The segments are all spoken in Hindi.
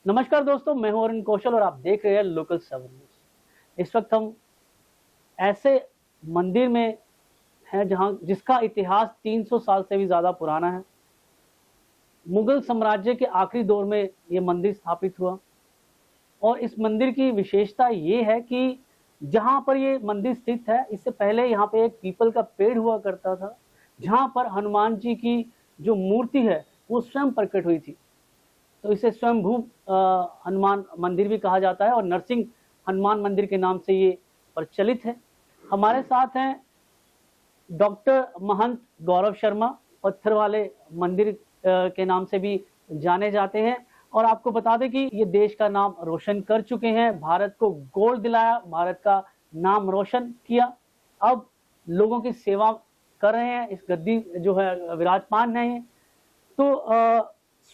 नमस्कार दोस्तों, मैं हूं अरुण कौशल और आप देख रहे हैं लोकल 7 न्यूज। इस वक्त हम ऐसे मंदिर में हैं जहां जिसका इतिहास 300 साल से भी ज्यादा पुराना है। मुगल साम्राज्य के आखिरी दौर में ये मंदिर स्थापित हुआ और इस मंदिर की विशेषता ये है कि जहां पर ये मंदिर स्थित है, इससे पहले यहाँ पे एक पीपल का पेड़ हुआ करता था, जहां पर हनुमान जी की जो मूर्ति है वो स्वयं प्रकट हुई थी। तो इसे स्वयंभू हनुमान मंदिर भी कहा जाता है और नरसिंह हनुमान मंदिर के नाम से ये प्रचलित है। हमारे साथ हैं डॉक्टर महंत गौरव शर्मा, पत्थर वाले मंदिर के नाम से भी जाने जाते हैं। और आपको बता दें कि ये देश का नाम रोशन कर चुके हैं, भारत को गोल्ड दिलाया, भारत का नाम रोशन किया। अब लोगों की सेवा कर रहे हैं, इस गद्दी जो है विराजमान है। तो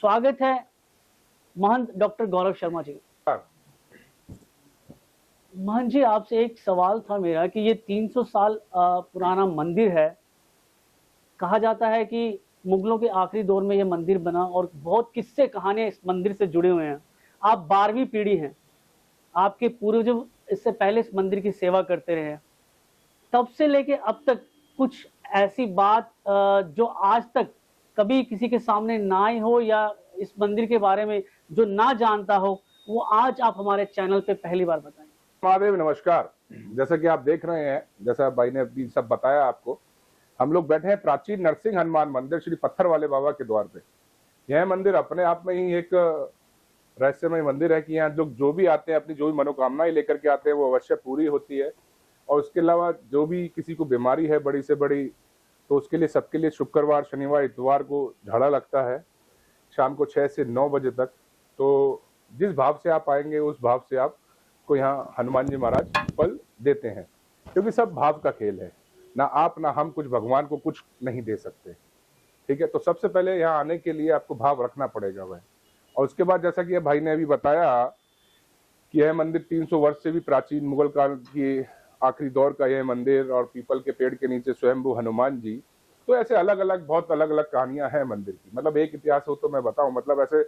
स्वागत है महंत डॉक्टर गौरव शर्मा जी। महंत जी, आपसे एक सवाल था मेरा कि ये 300 साल पुराना मंदिर है। कहा जाता है कि मुगलों के आखिरी दौर में ये मंदिर बना और बहुत किस्से कहानियां इस मंदिर से जुड़े हुए हैं। आप 12वीं पीढ़ी हैं, आपके पूर्वज इससे पहले इस मंदिर की सेवा करते रहे हैं। तब से लेके अब तक कुछ ऐसी बात जो आज तक कभी किसी के सामने ना आई हो या इस मंदिर के बारे में जो ना जानता हो, वो आज आप हमारे चैनल पे पहली बार बताएं। महादेव नमस्कार। जैसा कि आप देख रहे हैं, जैसा भाई ने अभी सब बताया आपको, हम लोग बैठे हैं प्राचीन नरसिंह हनुमान मंदिर श्री पत्थर वाले बाबा के द्वार पे। यह मंदिर अपने आप में ही एक रहस्यमय मंदिर है कि यहाँ जो भी आते हैं अपनी जो भी मनोकामनाएं लेकर के आते हैं वो अवश्य पूरी होती है। और उसके अलावा जो भी किसी को बीमारी है बड़ी से बड़ी, तो उसके लिए सबके लिए शुक्रवार, शनिवार, इतवार को झाड़ा लगता है शाम को 6 से 9 बजे तक। तो जिस भाव से आप आएंगे उस भाव से आपको यहाँ हनुमान जी महाराज फल देते हैं, क्योंकि सब भाव का खेल है। ना आप ना हम कुछ भगवान को कुछ नहीं दे सकते, ठीक है। तो सबसे पहले यहाँ आने के लिए आपको भाव रखना पड़ेगा वह। और उसके बाद जैसा कि भाई ने अभी बताया कि यह मंदिर 300 वर्ष से भी प्राचीन, मुगल काल की आखिरी दौर का यह मंदिर और पीपल के पेड़ के नीचे स्वयंभू हनुमान जी। तो ऐसे अलग अलग बहुत अलग अलग कहानियां हैं मंदिर की। मतलब एक इतिहास हो तो मैं बताऊं, मतलब ऐसे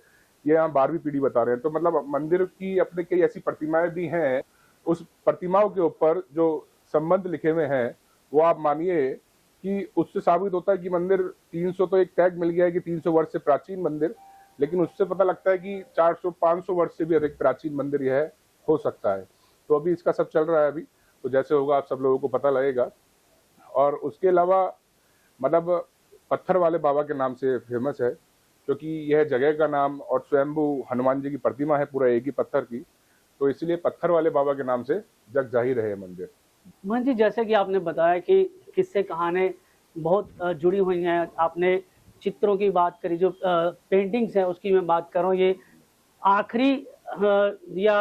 ये हम 12वीं पीढ़ी बता रहे हैं, तो मतलब मंदिर की अपने कई ऐसी प्रतिमाएं भी हैं। उस प्रतिमाओं के ऊपर जो संबंध लिखे हुए हैं वो आप मानिए कि उससे साबित होता है कि मंदिर 300 तो एक टैग मिल गया है कि 300 वर्ष से प्राचीन मंदिर, लेकिन उससे पता लगता है कि 400-500 वर्ष से भी अधिक प्राचीन मंदिर यह हो सकता है। तो अभी इसका सब चल रहा है अभी, तो जैसे होगा आप सब लोगों को पता लगेगा। और उसके अलावा मतलब पत्थर वाले बाबा के नाम से फेमस है, क्योंकि यह जगह का नाम और स्वयंभू हनुमान जी की प्रतिमा है पूरा एक ही पत्थर की, तो इसलिए पत्थर वाले बाबा के नाम से जग जाहिर है मंदिर। महंत जी, जैसे कि आपने बताया कि किस्से कहानी बहुत जुड़ी हुई हैं, आपने चित्रों की बात करी, जो पेंटिंग्स हैं उसकी मैं बात कर रहा हूँ। ये आखिरी या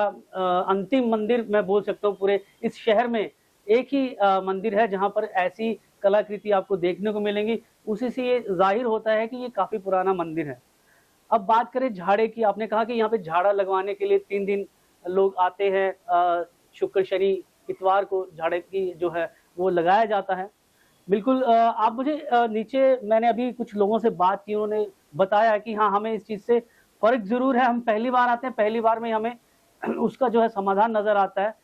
अंतिम मंदिर मैं बोल सकता हूँ पूरे इस शहर में एक ही मंदिर है जहाँ पर ऐसी कलाकृति आपको देखने को मिलेंगी। उसी से ये जाहिर होता है कि ये काफी पुराना मंदिर है। अब बात करें झाड़े की, आपने कहा कि यहाँ पे झाड़ा लगवाने के लिए 3 दिन लोग आते हैं, शुक्र, शनि, इतवार को झाड़े की जो है वो लगाया जाता है। बिल्कुल। आप मुझे नीचे मैंने अभी कुछ लोगों से बात की, उन्होंने बताया कि हाँ, हमें इस चीज से फर्क जरूर है। हम पहली बार आते हैं, पहली बार में हमें उसका जो है समाधान नजर आता है।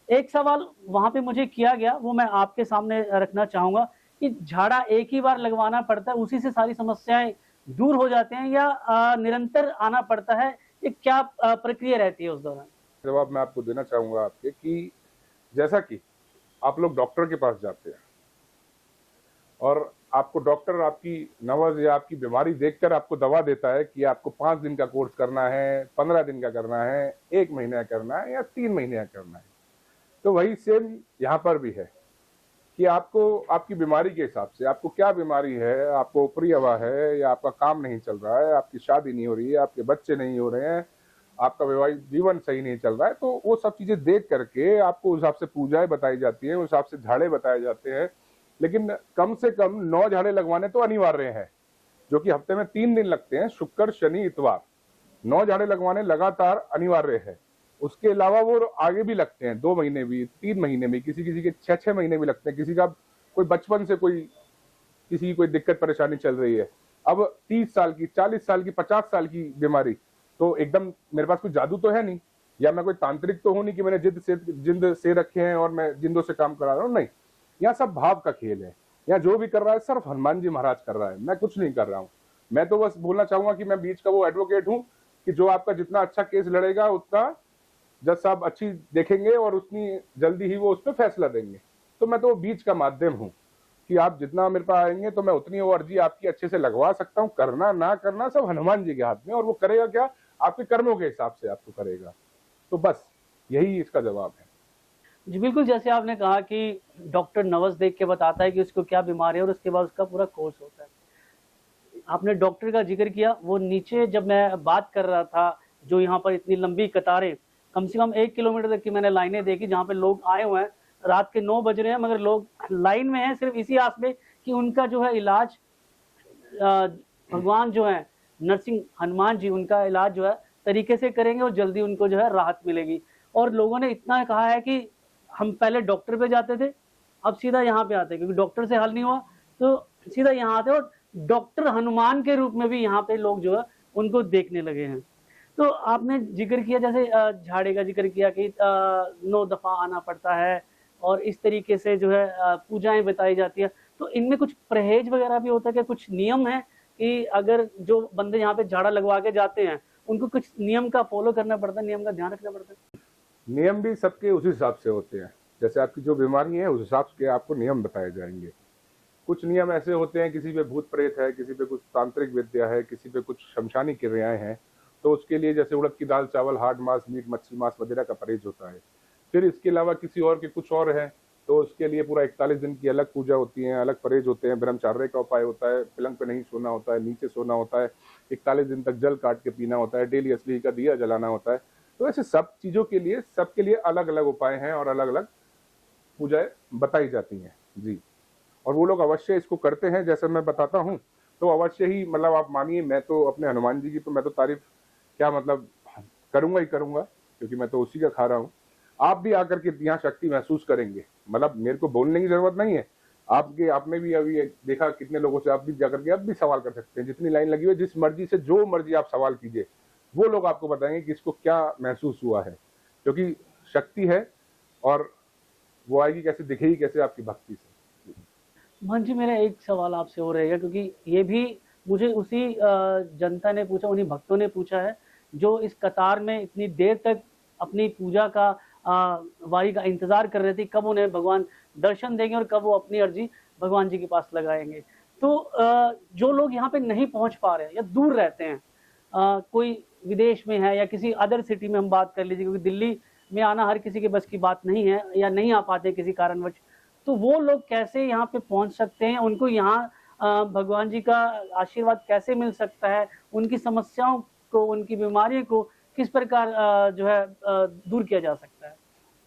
एक सवाल वहां पे मुझे किया गया, वो मैं आपके सामने रखना चाहूंगा कि झाड़ा एक ही बार लगवाना पड़ता है, उसी से सारी समस्याएं दूर हो जाते हैं या निरंतर आना पड़ता है? ये क्या प्रक्रिया रहती है उस दौरान? जवाब मैं आपको देना चाहूंगा आपके कि जैसा कि आप लोग डॉक्टर के पास जाते हैं और आपको डॉक्टर आपकी नब्ज या आपकी बीमारी देखकर आपको दवा देता है कि आपको 5 दिन का कोर्स करना है, 15 दिन का करना है, 1 महीने का करना है या 3 महीने का करना है। तो वही सेम यहाँ पर भी है कि आपको आपकी बीमारी के हिसाब से, आपको क्या बीमारी है, आपको ऊपरी हवा है या आपका काम नहीं चल रहा है, आपकी शादी नहीं हो रही है, आपके बच्चे नहीं हो रहे हैं, आपका वैवाहिक जीवन सही नहीं चल रहा है, तो वो सब चीजें देख करके आपको उस हिसाब से पूजाएं बताई जाती हैं, उस हिसाब से झाड़े बताए जाते हैं। लेकिन कम से कम 9 झाड़े लगवाने तो अनिवार्य हैं, जो कि हफ्ते में 3 दिन लगते हैं, शुक्र, शनि, इतवार। 9 झाड़े लगवाने लगातार अनिवार्य है। उसके अलावा वो आगे भी लगते हैं, 2 महीने भी, 3 महीने भी, किसी किसी के 6-6 महीने भी लगते हैं। किसी का कोई बचपन से किसी की कोई दिक्कत परेशानी चल रही है, अब 30 साल की, 40 साल की, 50 साल की बीमारी, तो एकदम मेरे पास कोई जादू तो है नहीं, या मैं कोई तांत्रिक तो हूं नहीं कि मैंने जिंद से रखे हैं और मैं जिंदों से काम करा रहा हूँ, नहीं। यहाँ सब भाव का खेल है। यहाँ जो भी कर रहा है सिर्फ हनुमान जी महाराज कर रहा है, मैं कुछ नहीं कर रहा हूँ। मैं तो बस बोलना चाहूंगा कि मैं बीच का वो एडवोकेट हूँ कि जो आपका जितना अच्छा केस लड़ेगा उतना जज साहब अच्छी देखेंगे और उतनी जल्दी ही वो उस पर फैसला देंगे। तो मैं तो बीच का माध्यम हूँ कि आप जितना मेरे पास आएंगे तो मैं उतनी वो अर्जी आपकी अच्छे से लगवा सकता हूँ। करना ना करना सब हनुमान जी के हाथ में, और वो करेगा क्या, आपके कर्मों के हिसाब से आपको करेगा। तो बस यही इसका जवाब है। जी बिल्कुल, जैसे आपने कहा कि डॉक्टर नवस देख के बताता है कि उसको क्या बीमारी है और उसके बाद उसका पूरा कोर्स होता है। आपने डॉक्टर का जिक्र किया, वो नीचे जब मैं बात कर रहा था, जो यहाँ पर इतनी लंबी कतारें, कम से कम 1 किलोमीटर तक की मैंने लाइनें देखी, जहाँ पे लोग आए हुए हैं, रात के 9 बज रहे हैं मगर लोग लाइन में हैं सिर्फ इसी आस में कि उनका जो है इलाज भगवान जो है नरसिंह हनुमान जी उनका इलाज जो है तरीके से करेंगे और जल्दी उनको जो है राहत मिलेगी। और लोगों ने इतना कहा है कि हम पहले डॉक्टर पे जाते थे, अब सीधा यहाँ पे आते हैं, क्योंकि डॉक्टर से हल नहीं हुआ तो सीधा यहाँ आते, और डॉक्टर हनुमान के रूप में भी यहाँ पे लोग जो है उनको देखने लगे हैं। तो आपने जिक्र किया, जैसे झाड़े का जिक्र किया कि 9 दफा आना पड़ता है और इस तरीके से जो है पूजाएं बताई जाती है। तो इनमें कुछ परहेज वगैरह भी होता है क्या, कुछ नियम है कि अगर जो बंदे यहाँ पे झाड़ा लगवा के जाते हैं उनको कुछ नियम का फॉलो करना पड़ता है, नियम का ध्यान रखना पड़ता है? नियम भी सबके उस हिसाब से होते हैं, जैसे आपकी जो बीमारी है उस हिसाब के आपको नियम बताए जाएंगे। कुछ नियम ऐसे होते हैं, किसी पे भूत प्रेत है, किसी पे कुछ तांत्रिक विद्या है, किसी पे कुछ शमशानी क्रियाएं हैं, तो उसके लिए जैसे उड़द की दाल, चावल, हार्ड मांस, मीट, मच्छी मांस वगैरह का परहेज होता है। फिर इसके अलावा किसी और के कुछ और है, तो उसके लिए पूरा 41 दिन की अलग पूजा होती है, अलग परहेज होते हैं। ब्रह्मचार्य का उपाय होता है, पलंग पे नहीं सोना होता है, नीचे सोना होता है, 41 दिन तक जल काट के पीना होता है, डेली असली का दिया जलाना होता है। तो ऐसे सब चीजों के लिए सबके लिए अलग अलग उपाय हैं और अलग अलग पूजाएं बताई जाती हैं जी। और वो लोग अवश्य इसको करते हैं, जैसे मैं बताता हूँ तो अवश्य ही, मतलब आप मानिए, मैं तो अपने हनुमान जी की तो मैं तो तारीफ क्या मतलब करूंगा ही करूंगा, क्योंकि मैं तो उसी का खा रहा हूँ। आप भी आकर के यहाँ शक्ति महसूस करेंगे, मतलब मेरे को बोलने की जरूरत नहीं है। आपने भी अभी देखा कितने लोगों से आप भी जाकर के अब भी सवाल कर सकते हैं, जितनी लाइन लगी हुई है, जिस मर्जी से जो मर्जी आप सवाल कीजिए, वो लोग आपको बताएंगे कि इसको क्या महसूस हुआ है, क्योंकि शक्ति है और वो आएगी कैसे, दिखेगी कैसे, आपकी भक्ति से। मान जी, मेरा एक सवाल आपसे हो रहेगा, क्योंकि ये भी मुझे उसी जनता ने पूछा, उन्हीं भक्तों ने पूछा है जो इस कतार में इतनी देर तक अपनी पूजा का वारी का इंतजार कर रहे थे, कब उन्हें भगवान दर्शन देंगे और कब वो अपनी अर्जी भगवान जी के पास लगाएंगे। तो जो लोग यहाँ पे नहीं पहुंच पा रहे हैं या दूर रहते हैं, कोई विदेश में है या किसी अदर सिटी में हम बात कर लीजिए, क्योंकि दिल्ली में आना हर किसी के बस की बात नहीं है या नहीं आ पाते किसी कारणवश, तो वो लोग कैसे यहाँ पे पहुंच सकते हैं, उनको यहाँ भगवान जी का आशीर्वाद कैसे मिल सकता है, उनकी समस्याओं को, उनकी बीमारियों को किस प्रकार जो है दूर किया जा सकता है?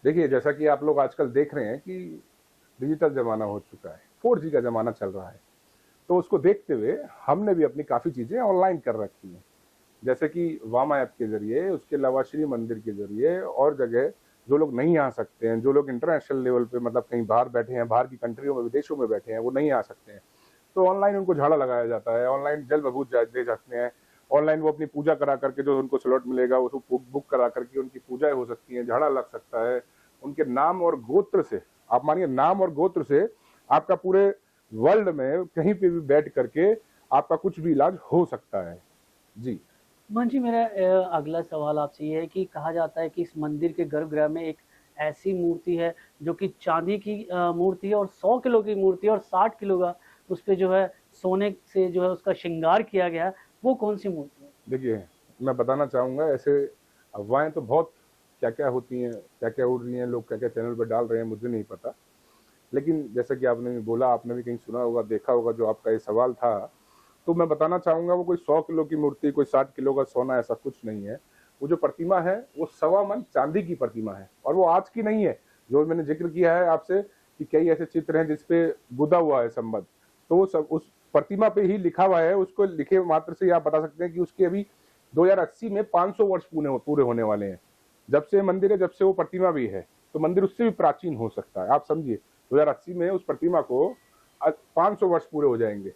देखिए, जैसा कि आप लोग आजकल देख रहे हैं कि डिजिटल जमाना हो चुका है, 4G का जमाना चल रहा है, तो उसको देखते हुए हमने भी अपनी काफी चीजें ऑनलाइन कर रखी हैं, जैसे कि वामा ऐप के जरिए, उसके अलावा श्री मंदिर के जरिए, और जगह जो लोग नहीं आ सकते हैं, जो लोग इंटरनेशनल लेवल पे मतलब कहीं बाहर बैठे हैं, बाहर की कंट्रियों में, विदेशों में बैठे हैं, वो नहीं आ सकते हैं, तो ऑनलाइन उनको झाड़ा लगाया जाता है, ऑनलाइन जल बबूत दे जाते हैं, ऑनलाइन वो अपनी पूजा करा करके जो उनको स्लॉट मिलेगा उसको बुक करा करके उनकी पूजाएं हो सकती हैं, झाड़ा लग सकता है। उनके नाम और गोत्र से, आप मानिए नाम और गोत्र से आपका पूरे वर्ल्ड में कहीं पे भी बैठ करके आपका कुछ भी इलाज हो सकता है जी। मान जी, मेरा अगला सवाल आपसे ये है कि कहा जाता है कि इस मंदिर के गर्भगृह में एक ऐसी मूर्ति है जो कि चांदी की मूर्ति है और 100 किलो की मूर्ति है और 60 किलो का उस पर जो है सोने से जो है उसका श्रृंगार किया गया है, वो कौन सी मूर्ति है? देखिए, मैं बताना चाहूंगा, ऐसे अफवाहें तो बहुत क्या क्या होती हैं, क्या क्या उड़ रही हैं, लोग क्या क्या चैनल पर डाल रहे हैं, मुझे नहीं पता, लेकिन जैसा कि आपने भी बोला, आपने भी कहीं सुना होगा, देखा होगा, जो आपका ये सवाल था, तो मैं बताना चाहूंगा वो कोई 100 किलो की मूर्ति, कोई 60 किलो का सोना, ऐसा कुछ नहीं है। वो जो प्रतिमा है वो 1.25 मन चांदी की प्रतिमा है, और वो आज की नहीं है। जो मैंने जिक्र किया है आपसे कि कई ऐसे चित्र हैं जिसपे गुदा हुआ है संबंध, तो वो सब उस प्रतिमा पे ही लिखा हुआ है, उसको लिखे मात्र से आप बता सकते हैं कि उसके अभी 2080 में 500 वर्ष पूरे होने वाले हैं। जब से मंदिर है, जब से वो प्रतिमा भी है, तो मंदिर उससे भी प्राचीन हो सकता है। आप समझिए 2080 में उस प्रतिमा को 500 वर्ष पूरे हो जाएंगे,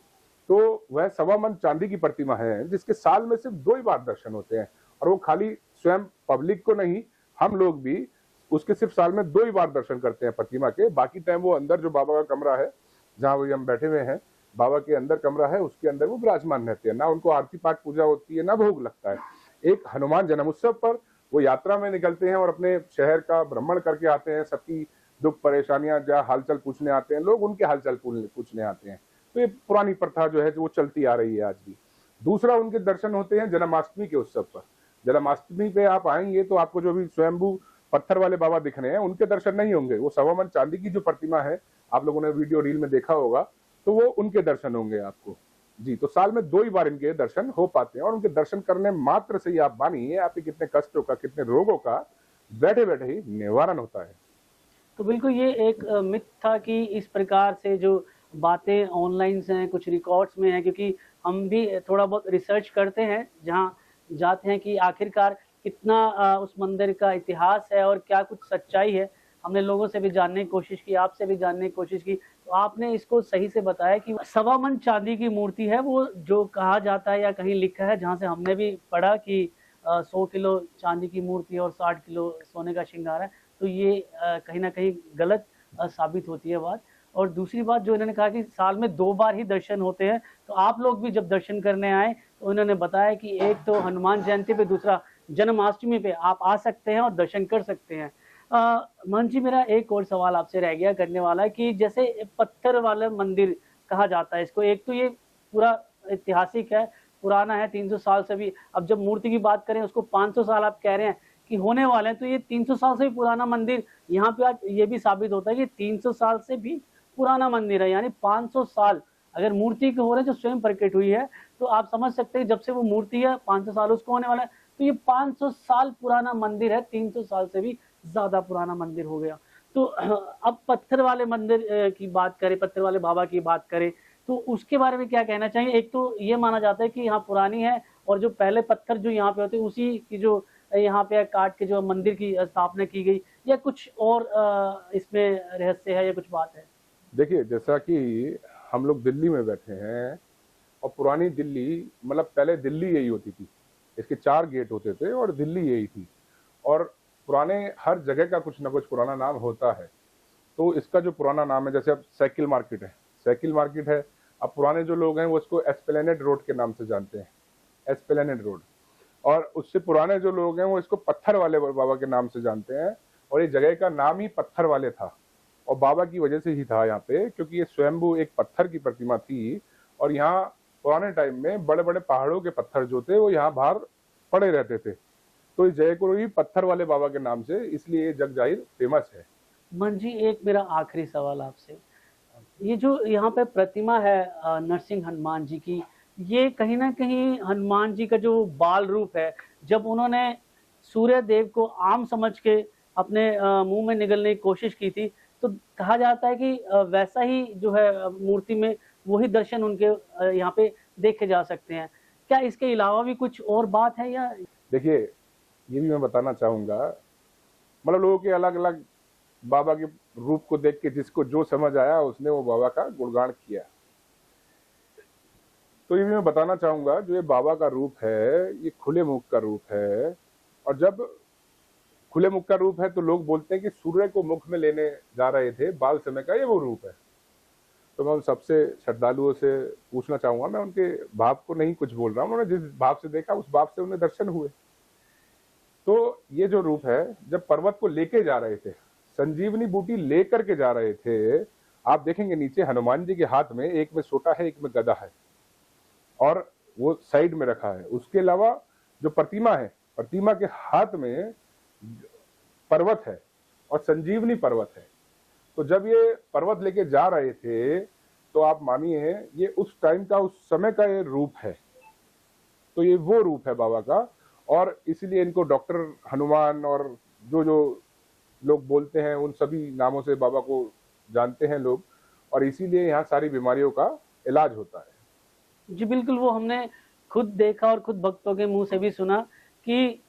तो वह 1.25 मन चांदी की प्रतिमा है जिसके साल में सिर्फ 2 ही बार दर्शन होते हैं, और वो खाली स्वयं पब्लिक को नहीं, हम लोग भी उसके सिर्फ साल में 2 ही बार दर्शन करते हैं प्रतिमा के। बाकी टाइम वो अंदर जो बाबा का कमरा है, जहाँ वही हम बैठे हुए हैं, बाबा के अंदर कमरा है, उसके अंदर वो विराजमान रहते हैं। ना उनको आरती पाठ पूजा होती है, ना भोग लगता है। एक हनुमान जन्म उत्सव पर वो यात्रा में निकलते हैं और अपने शहर का भ्रमण करके आते हैं, सबकी दुख परेशानियां जहाँ हालचाल पूछने आते हैं लोग, उनके हालचाल पूछने आते हैं। तो ये पुरानी प्रथा जो है वो चलती आ रही है आज भी। दूसरा, उनके दर्शन होते हैं जन्माष्टमी के उत्सव पर। जन्माष्टमी पे आप आएंगे तो आपको जो भी स्वयंभू पत्थर वाले बाबा दिख रहे हैं, उनके दर्शन नहीं होंगे। वो 1.25 मन चांदी की जो प्रतिमा है, आप लोगों ने वीडियो रील में देखा होगा, तो वो उनके दर्शन होंगे आपको जी। तो साल में 2 ही बार इनके दर्शन हो पाते हैं, और उनके दर्शन करने मात्र से ही आप मानिए आपके कितने कष्टों का, कितने रोगों का बैठे बैठे ही निवारण होता है। तो बिल्कुल ये एक मिथ था कि इस प्रकार से जो बातें ऑनलाइन से हैं, कुछ रिकॉर्ड्स में हैं, क्योंकि हम भी थोड़ा बहुत रिसर्च करते हैं, जहाँ जाते हैं कि आखिरकार कितना उस मंदिर का इतिहास है और क्या कुछ सच्चाई है। हमने लोगों से भी जानने की कोशिश की, आपसे भी जानने की कोशिश की, तो आपने इसको सही से बताया कि 1.25 मन चांदी की मूर्ति है वो, जो कहा जाता है या कहीं लिखा है, जहाँ से हमने भी पढ़ा कि 100 किलो चांदी की मूर्ति और 60 किलो सोने का श्रृंगार है। तो ये कहीं ना कहीं गलत साबित होती है बात। और दूसरी बात जो इन्होंने कहा कि साल में 2 बार ही दर्शन होते हैं, तो आप लोग भी जब दर्शन करने आए तो इन्होंने बताया कि एक तो हनुमान जयंती पे, दूसरा जन्माष्टमी पे आप आ सकते हैं और दर्शन कर सकते हैं। मोहन जी, मेरा एक और सवाल आपसे रह गया करने वाला कि जैसे पत्थर वाला मंदिर कहा जाता है इसको, एक तो ये पूरा ऐतिहासिक है, पुराना है, 300 साल से भी। अब जब मूर्ति की बात करें उसको 500 साल आप कह रहे हैं कि होने वाले हैं, तो ये 300 साल से भी पुराना मंदिर यहाँ पे आज ये भी साबित होता है कि 300 साल से भी पुराना मंदिर है। यानी 500 साल अगर मूर्ति के हो रहे हैं जो स्वयं प्रकट हुई है, तो आप समझ सकते हैं जब से वो मूर्ति है 500 साल उसको होने वाला है, तो ये 500 साल पुराना मंदिर है, 300 साल से भी ज्यादा पुराना मंदिर हो गया। तो अब पत्थर वाले मंदिर की बात करें, पत्थर वाले बाबा की बात करें, तो उसके बारे में क्या कहना चाहिए? एक तो ये माना जाता है कि यहाँ पुरानी है, और जो पहले पत्थर जो यहाँ पे होते हैं उसी की जो यहाँ पे काट के जो मंदिर की स्थापना की गई, या कुछ और इसमें रहस्य है या कुछ बात है? देखिए, जैसा कि हम लोग दिल्ली में बैठे हैं, और पुरानी दिल्ली, मतलब पहले दिल्ली यही होती थी, इसके 4 गेट होते थे और दिल्ली यही थी। और पुराने हर जगह का कुछ ना कुछ पुराना नाम होता है। तो इसका जो पुराना नाम है, जैसे अब साइकिल मार्केट है, साइकिल मार्केट है, अब पुराने जो लोग हैं वो इसको एस्प्लेनेड रोड के नाम से जानते हैं, एस्प्लेनेड रोड। और उससे पुराने जो लोग हैं वो इसको पत्थर वाले बाबा के नाम से जानते हैं। और ये जगह का नाम ही पत्थर वाले था, और बाबा की वजह से ही था यहाँ पे, क्योंकि ये स्वयंभू एक पत्थर की प्रतिमा थी। और यहाँ पुराने टाइम में बड़े बड़े पहाड़ों के पत्थर जो थे वो यहाँ बाहर पड़े रहते थे, तो इस जगह को भी पत्थर वाले बाबा के नाम से इसलिए जग जाहिर फेमस है। मन जी, एक मेरा आखिरी सवाल आपसे, ये जो यहाँ पे प्रतिमा है नरसिंह हनुमान जी की, ये कहीं ना कहीं हनुमान जी का जो बाल रूप है, जब उन्होंने सूर्य देव को आम समझ के अपने मुंह में निगलने की कोशिश की थी, तो कहा जाता है कि वैसा ही जो है मूर्ति में वही दर्शन उनके यहाँ पे देखे जा सकते हैं। क्या इसके अलावा भी कुछ और बात है या? देखिए, ये भी मैं बताना चाहूंगा, मतलब लोगों के अलग अलग बाबा के रूप को देख के जिसको जो समझ आया उसने वो बाबा का गुणगान किया। तो ये भी मैं बताना चाहूंगा, जो ये बाबा का रूप है ये खुले मुख का रूप है। और जब खुले मुख का रूप है तो लोग बोलते हैं कि सूर्य को मुख में लेने जा रहे थे बाल समय का ये वो रूप है। तो मैं उन सबसे श्रद्धालुओं से पूछना चाहूंगा, मैं उनके भाव को नहीं कुछ बोल रहा हूँ, उन्होंने जिस भाव से देखा उस भाव से उन्हें दर्शन हुए। तो ये जो रूप है, जब पर्वत को लेके जा रहे थे, संजीवनी बूटी लेकर के जा रहे थे, आप देखेंगे नीचे हनुमान जी के हाथ में एक में सोटा है, एक में गदा है, और वो साइड में रखा है। उसके अलावा जो प्रतिमा है, प्रतिमा के हाथ में पर्वत है और संजीवनी पर्वत है। तो जब ये पर्वत लेके जा रहे थे, तो आप मानिए ये उस टाइम का, उस समय का ये रूप है। तो ये वो रूप है बाबा का, और इसलिए इनको डॉक्टर हनुमान और जो जो लोग बोलते हैं उन सभी नामों से बाबा को जानते हैं लोग, और इसीलिए यहाँ सारी बीमारियों का इलाज होता है। जी बिल्कुल, वो हमने खुद देखा और खुद भक्तों के मुंह से भी सुना कि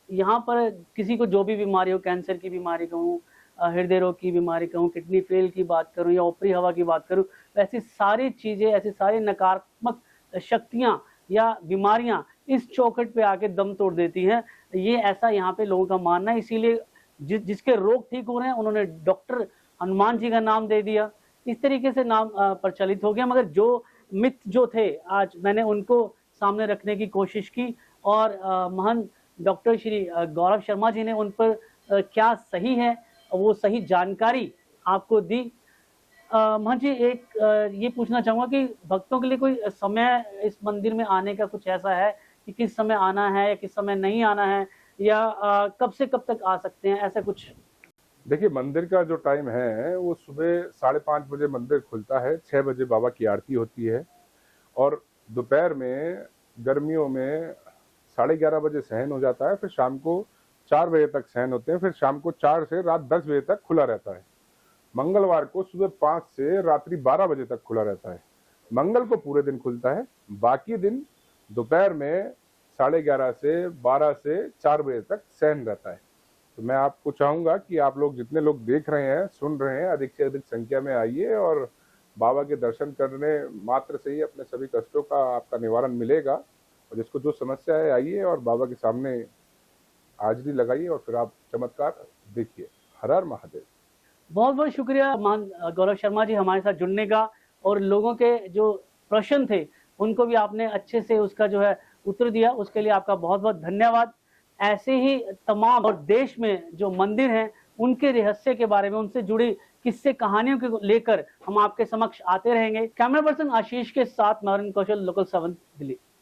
यहाँ पर किसी को जो भी बीमारी हो, कैंसर की बीमारी कहूँ, हृदय रोग की बीमारी कहूँ, किडनी फेल की बात करूँ या ऊपरी हवा की बात करूँ, ऐसी सारी चीज़ें, ऐसी सारी नकारात्मक शक्तियाँ या बीमारियाँ इस चौखट पे आके दम तोड़ देती हैं। ये ऐसा यहाँ पे लोगों का मानना है, इसीलिए जिसके रोग ठीक हो रहे हैं उन्होंने डॉक्टर हनुमान जी का नाम दे दिया। इस तरीके से नाम प्रचलित हो गया। मगर जो मिथ जो थे आज मैंने उनको सामने रखने की कोशिश की और महंत डॉक्टर श्री गौरव शर्मा जी ने उन पर क्या सही है वो सही जानकारी आपको दी। महंत जी, एक ये पूछना चाहूंगा कि भक्तों के लिए कोई समय इस मंदिर में आने का कुछ ऐसा है कि किस समय आना है या किस समय नहीं आना है, या कब से कब तक आ सकते हैं, ऐसा कुछ? देखिए, मंदिर का जो टाइम है वो सुबह 5:30 बजे मंदिर खुलता है, 6 बजे बाबा की आरती होती है और दोपहर में गर्मियों में 11:30 बजे सहन हो जाता है। फिर शाम को 4 बजे तक सहन होते हैं। फिर शाम को 4 से रात 10 बजे तक खुला रहता है। मंगलवार को सुबह 5 से रात्रि 12 बजे तक खुला रहता है। मंगल को पूरे दिन खुलता है, बाकी दिन दोपहर में 11:30 से 12 से 4 बजे तक सहन रहता है। तो मैं आपको चाहूंगा कि आप लोग जितने लोग देख रहे हैं, सुन रहे हैं, अधिक से अधिक संख्या में आइए और बाबा के दर्शन करने मात्र से ही अपने सभी कष्टों का आपका निवारण मिलेगा। और जिसको जो समस्या है आइए और बाबा के सामने हाजिरी लगाइए और फिर आप चमत्कार देखिए। हर हर महादेव। बहुत बहुत शुक्रिया गौरव शर्मा जी हमारे साथ जुड़ने का, और लोगों के जो प्रश्न थे उनको भी आपने अच्छे से उसका जो है उत्तर दिया, उसके लिए आपका बहुत बहुत धन्यवाद। ऐसे ही तमाम और देश में जो मंदिर हैं उनके रहस्य के बारे में, उनसे जुड़ी किस्से कहानियों को लेकर हम आपके समक्ष आते रहेंगे। कैमरा पर्सन आशीष के साथ मैं अरुण कौशल, लोकल 7 दिल्ली।